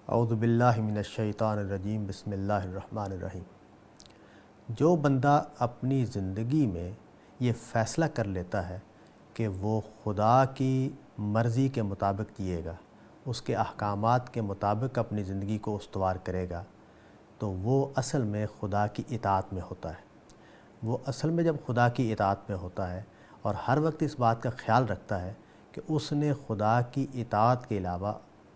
اعوذ باللہ من الشیطان الرجیم بسم اللہ الرحمن الرحیم۔ جو بندہ اپنی زندگی میں یہ فیصلہ کر لیتا ہے کہ وہ خدا کی مرضی کے مطابق جیے گا، اس کے احکامات کے مطابق اپنی زندگی کو استوار کرے گا، تو وہ اصل میں خدا کی اطاعت میں ہوتا ہے۔ وہ اصل میں جب خدا کی اطاعت میں ہوتا ہے اور ہر وقت اس بات کا خیال رکھتا ہے کہ اس نے خدا کی اطاعت کے علاوہ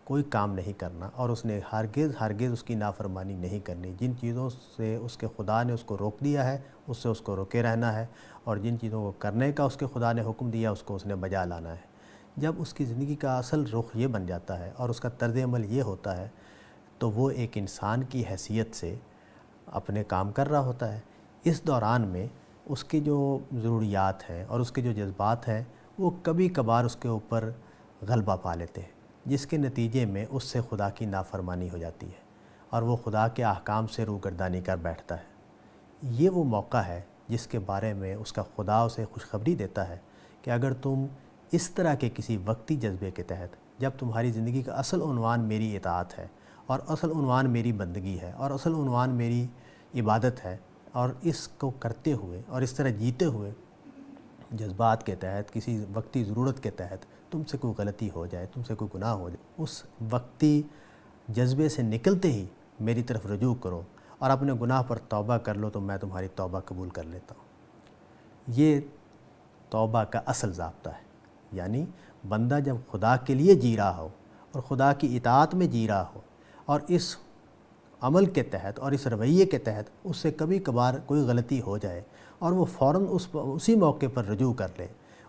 کوئی کام نہیں کرنا اور اس نے ہرگز اس کی نافرمانی نہیں کرنی، جن چیزوں سے اس کے خدا نے اس کو روک دیا ہے اس سے اس کو روکے رہنا ہے، اور جن چیزوں کو کرنے کا اس کے خدا نے حکم دیا اس کو اس نے بجا لانا ہے۔ جب اس کی زندگی کا اصل رخ یہ بن جاتا ہے اور اس کا طرز عمل یہ ہوتا ہے تو وہ ایک انسان کی حیثیت سے اپنے کام کر رہا ہوتا ہے۔ اس دوران میں اس کی جو ضروریات ہیں اور اس کے جو جذبات ہیں وہ کبھی کبھار اس کے اوپر غلبہ پا لیتے ہیں، جس کے نتیجے میں اس سے خدا کی نافرمانی ہو جاتی ہے اور وہ خدا کے احکام سے روگردانی کر بیٹھتا ہے۔ یہ وہ موقع ہے جس کے بارے میں اس کا خدا اسے خوشخبری دیتا ہے کہ اگر تم اس طرح کے کسی وقتی جذبے کے تحت، جب تمہاری زندگی کا اصل عنوان میری اطاعت ہے اور اصل عنوان میری بندگی ہے اور اصل عنوان میری عبادت ہے، اور اس کو کرتے ہوئے اور اس طرح جیتے ہوئے جذبات کے تحت، کسی وقتی ضرورت کے تحت تم سے کوئی غلطی ہو جائے، تم سے کوئی گناہ ہو جائے، اس وقتی جذبے سے نکلتے ہی میری طرف رجوع کرو اور اپنے گناہ پر توبہ کر لو تو میں تمہاری توبہ قبول کر لیتا ہوں۔ یہ توبہ کا اصل ضابطہ ہے۔ یعنی بندہ جب خدا کے لیے جی رہا ہو اور خدا کی اطاعت میں جی رہا ہو اور اس عمل کے تحت اور اس رویے کے تحت اس سے کبھی کبھار کوئی غلطی ہو جائے اور وہ فوراً اسی موقع پر رجوع کر لے،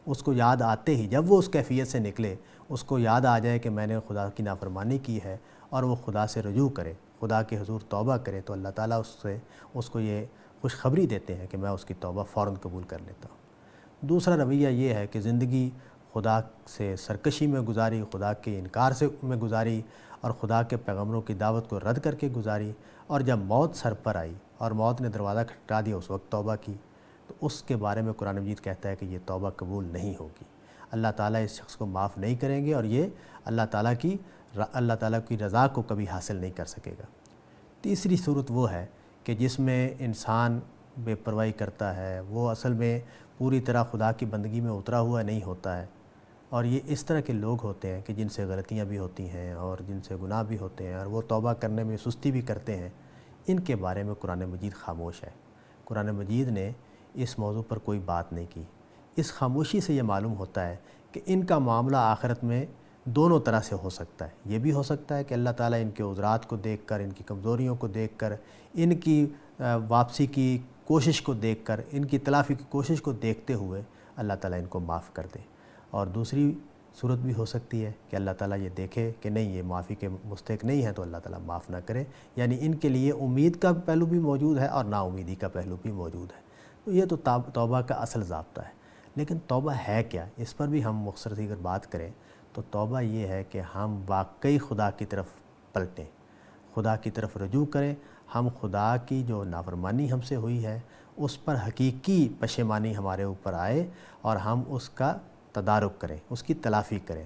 اس کو یاد آتے ہی جب وہ اس کیفیت سے نکلے اس کو یاد آ جائے کہ میں نے خدا کی نافرمانی کی ہے اور وہ خدا سے رجوع کرے، خدا کے حضور توبہ کرے، تو اللہ تعالیٰ اس کو یہ خوشخبری دیتے ہیں کہ میں اس کی توبہ فوراً قبول کر لیتا ہوں۔ دوسرا رویہ یہ ہے کہ زندگی خدا سے سرکشی میں گزاری، خدا کے انکار میں گزاری اور خدا کے پیغمبروں کی دعوت کو رد کر کے گزاری، اور جب موت سر پر آئی اور موت نے دروازہ کھٹکھٹا دیا اس وقت توبہ کی، تو اس کے بارے میں قرآن مجید کہتا ہے کہ یہ توبہ قبول نہیں ہوگی۔ اللہ تعالیٰ اس شخص کو معاف نہیں کریں گے اور یہ اللہ تعالیٰ کی رضا کو کبھی حاصل نہیں کر سکے گا۔ تیسری صورت وہ ہے کہ جس میں انسان بے پرواہی کرتا ہے، وہ اصل میں پوری طرح خدا کی بندگی میں اترا ہوا نہیں ہوتا ہے، اور یہ اس طرح کے لوگ ہوتے ہیں کہ جن سے غلطیاں بھی ہوتی ہیں اور جن سے گناہ بھی ہوتے ہیں اور وہ توبہ کرنے میں سستی بھی کرتے ہیں۔ ان کے بارے میں قرآن مجید خاموش ہے۔ قرآن مجید نے اس موضوع پر کوئی بات نہیں کی۔ اس خاموشی سے یہ معلوم ہوتا ہے کہ ان کا معاملہ آخرت میں دونوں طرح سے ہو سکتا ہے۔ یہ بھی ہو سکتا ہے کہ اللہ تعالیٰ ان کے عذرات کو دیکھ کر، ان کی کمزوریوں کو دیکھ کر، ان کی واپسی کی کوشش کو دیکھ کر، ان کی تلافی کی کوشش کو دیکھتے ہوئے اللہ تعالیٰ ان کو معاف کر دے، اور دوسری صورت بھی ہو سکتی ہے کہ اللہ تعالیٰ یہ دیکھے کہ نہیں، یہ معافی کے مستحق نہیں ہے تو اللہ تعالیٰ معاف نہ کرے۔ یعنی ان کے لیے امید کا پہلو بھی موجود ہے اور نا امیدی کا پہلو بھی موجود ہے۔ تو یہ تو توبہ کا اصل ضابطہ ہے۔ لیکن توبہ ہے کیا؟ اس پر بھی ہم مختصر سی اگر بات کریں تو توبہ یہ ہے کہ ہم واقعی خدا کی طرف پلٹیں، خدا کی طرف رجوع کریں، ہم خدا کی جو نافرمانی ہم سے ہوئی ہے اس پر حقیقی پشیمانی ہمارے اوپر آئے اور ہم اس کا تدارک کریں، اس کی تلافی کریں۔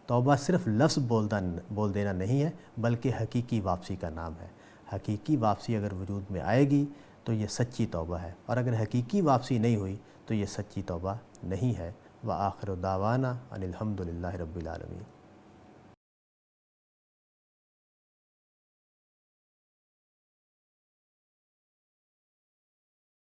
توبہ صرف لفظ بول دینا نہیں ہے بلکہ حقیقی واپسی کا نام ہے۔ حقیقی واپسی اگر وجود میں آئے گی تو یہ سچی توبہ ہے، اور اگر حقیقی واپسی نہیں ہوئی تو یہ سچی توبہ نہیں ہے۔ وآخر دعوانا ان الحمد للہ رب العالمین۔